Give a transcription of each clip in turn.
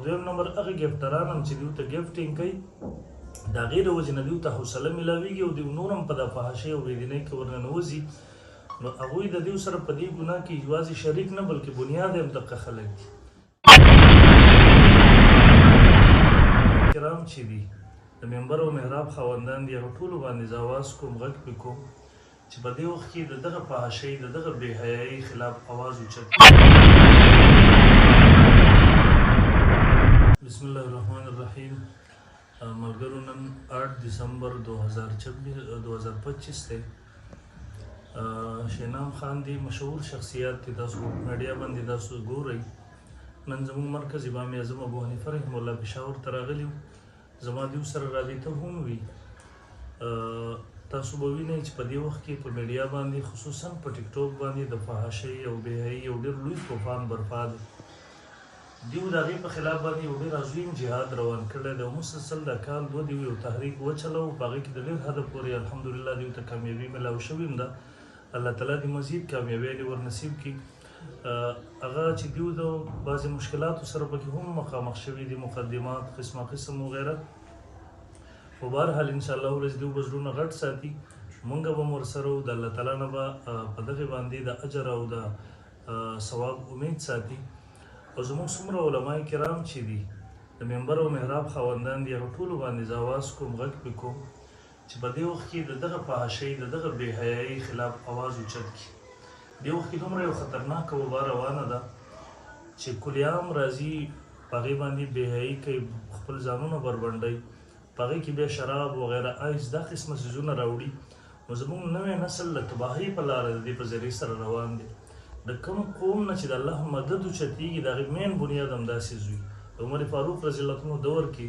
دویم نمبر هغه ګیفټران هم چې دوی ته ګیفټینګ کوي د هغې د وجې نه دوی ته حوصله میلاویږي او دوی نور هم په دا فحاشۍ او بېدینۍ کې ورننوځي نو هغوی د دوی سره په دې ګناه کې یوازې شریک نه بلکې بنیاد یې هم دقه خلک دي کرام چې دي د منبر او محراب خاوندان دي هغه ټولو باندې زه اواز کوم غږ پې کوم چې په دې وخت کې د دغه فحاشۍ د دغه بې حیایۍ خلاف اواز اوچت بسم الله الرحمن الرحیم ملګرو نن 8 دسمبر 2025 دی شینام خان دی مشهور شخصیت دی تاسو میډیا باندې تاسو ګورئ نن زموږ مرکز امام اعظم ابو حنیفه رحمه الله پېښور ته راغلی و زما دوی سره رابطه هم وي تاسو به وینئ چې په دې وخت کې په میډیا باندې خصوصا په ټیک ټاک باندې د فحاشۍ او بېحیایي یو ډېر لوی طوفان برپا دی دوی د هغې په خلاف باندې یو ډېر عظیم جهاد روان کړی دی او مسلسل دا کال دوه دوی یو تحریک وچلو په هغې کې د ډېر حده پورې الحمدلله دوی ته کامیابي میلاو شوې هم ده الله تعالی دې مزید کامیابی دې ورنصیب کړي هغه چې دوی د بعضې مشکلاتو سره پکې هم مخامخ شوي دي مقدمات قسمه قسم وغیره خو بهرحال انشاءالله ورځ دوی به زړونه غټ ساتي موږ به هم ورسره وو د الله تعالی نه به په دغې باندې د اجر او د ثواب امید ساتي او زموږ څومره علما کرام چې دي د منبر او محراب خاوندان دي هغه ټولو باندې زه اواز کوم غږ پې کوم چې په دې وخت کې د دغه فحاشۍ د دغه بې حیایۍ خلاف اواز اوچت کړي دې وخت کې دومره یو خطرناکه وبا روانه ده چې کلیام راځي په هغې باندې بې حیایي کوي خپل ځانونه بربنډوي په هغې کې بیا شراب وغیره ایس دا قسمه څیزونه راوړي نو زموږ نوی نسل د تباهۍ په لاره د دې په ذریعې سره روان دی د کوم قوم نه چې د الله مدد اوچتېږي د هغې مین بنیاد همداسې وي د عمر فاروق رضی الله عنه دور کې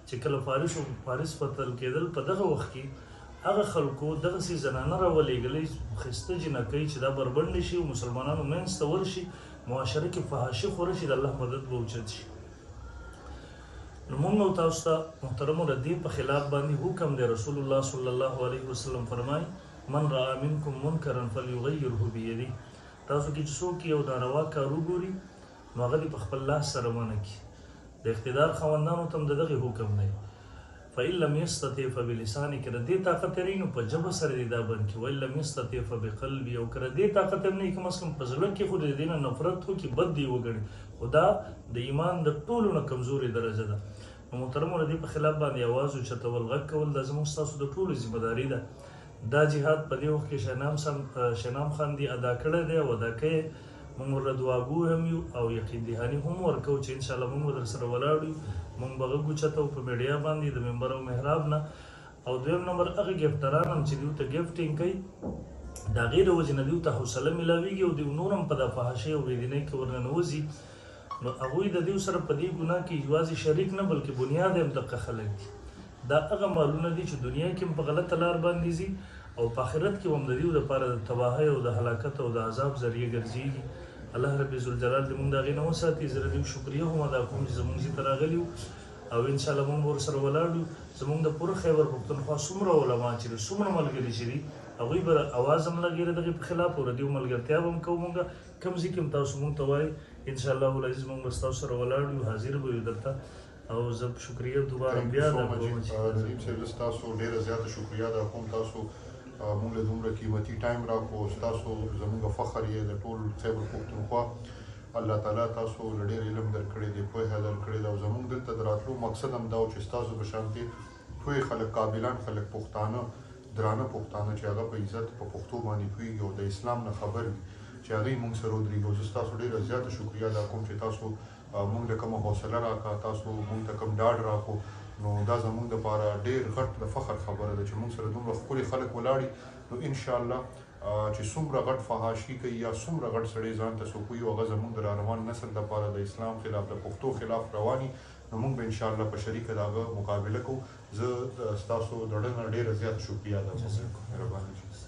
چې کله فارس فتل کېدل په دغه وخت کې هغه خلکو دغسې زنانه راولېږلې ښایسته جنکۍ چې دا بربنډې شي او مسلمانانو منځ ته ورشي معاشره کې فحاشي خوره شي د الله مدد به اوچت شي نو موږ او تاسو ته محترمو د دې په خلاف باندې حکم دی رسول الله صلی الله علیه وسلم فرمایي من رأى منکم منکرا فلیغیره بیده تاسو کې چې څوک یو ناروا کار وګوري نو هغه دې په خپل لاس سره منع کړي د اقتدار خاوندانو ته هم د دغې حکم دی فإن لم يستطع فبلسانه که د دې طاقت لري نو په ژبه سره دې دا بند کړي وإن لم يستطع فبقلبه او که د دې طاقت هم نه وي کم از کم په زړه کې خو د دې نه نفرت وکړي بد دې وګڼي خو دا د ایمان د ټولو نه کمزورې درجه ده نو محترمو د دې په خلاف باندې اواز اوچتول غږ کول دا زموږ ستاسو د ټولو ذمهداري ده دا جهاد په دې وخت کې شینام خان دی ادا کړی دی او ادا کوي موږ ورله دعاګو هم یو او یقین دهاني هم ورکوو چې انشاءالله موږ به در سره ولاړ یو موږ به غږ اوچتو په میډیا باندې د منبر او محراب نه او دویم نمبر هغه ګیفټران هم چې دوی ته ګیفټینګ کوي د هغې د وجې نه دوی ته حوصله میلاویږي او دوی نور هم په دا فحاشۍ او بېدینۍ کې ورننوځي نو هغوی د دوی سره په دې ګناه کې یوازې شریک نه بلکې بنیاد یې هم دقه خلک دي دا هغه مالونه دي چې دنیا کې هم په غلطه لار باندې ځي او په آخرت کې هم د دوی دپاره د تباهۍ او د هلاکت او د عذاب ذریعه ګرځېږي الله رب ذوالجلال دې موږ د هغې نه وساتي زه د دوی شکریه هم ادا کوم چې زموږ ځای ته راغلي وو او انشاءالله موږ ورسره ولاړ یو زموږ د پوره خیبر پښتونخوا څومره علما چې دي څومره ملګري چې دي هغوی به اواز هم لګېږي د دغې په خلاف او د دوی ملګرتیا به هم کوو موږ کوم ځای کې هم تاسو موږ ته وایي انشاءالله العزیز موږ به ستاسو سره ولاړ یو حاضر به یو درته او زه شکریه دوباره بیا ادا کوم ندیم صاحب زه ستاسو ډېره زیاته شکریه ادا کوم تاسو موږ له دومره قیمتي ټایم راکړو ستاسو زموږ فخر یې د ټول خیبر پښتونخوا الله تعالی تاسو له ډېر علم درکړی دی پوهه درکړې ده او زموږ دلته د راتلو مقصد هم دا و چې ستاسو په شانتې پوهې خلک قابلان خلک پښتانه درانه پښتانه چې هغه په عزت په پښتو باندې پوهېږي او د اسلام نه خبر وي چې هغوی موږ سره ودرېږي او زه ستاسو ډېره زیاته شکریه ادا کوم چې تاسو موږ ته کومه حوصله راکړه تاسو موږ ته کوم ډاډ راکړو نو دا زموږ دپاره ډېر غټ د فخر خبره ده چې موږ سره دومره ښکلي خلک ولاړي نو انشاءالله چې څومره غټ فحاشي کوي یا څومره غټ سړی ځان ته څوک وي هغه زموږ د راروان نسل دپاره د اسلام خلاف د پښتو خلاف رواني نو موږ به انشاءالله په شریکه د هغه مقابله کوو زه ستاسو د ډېره زیاته شکریه ادا کوم مهرباني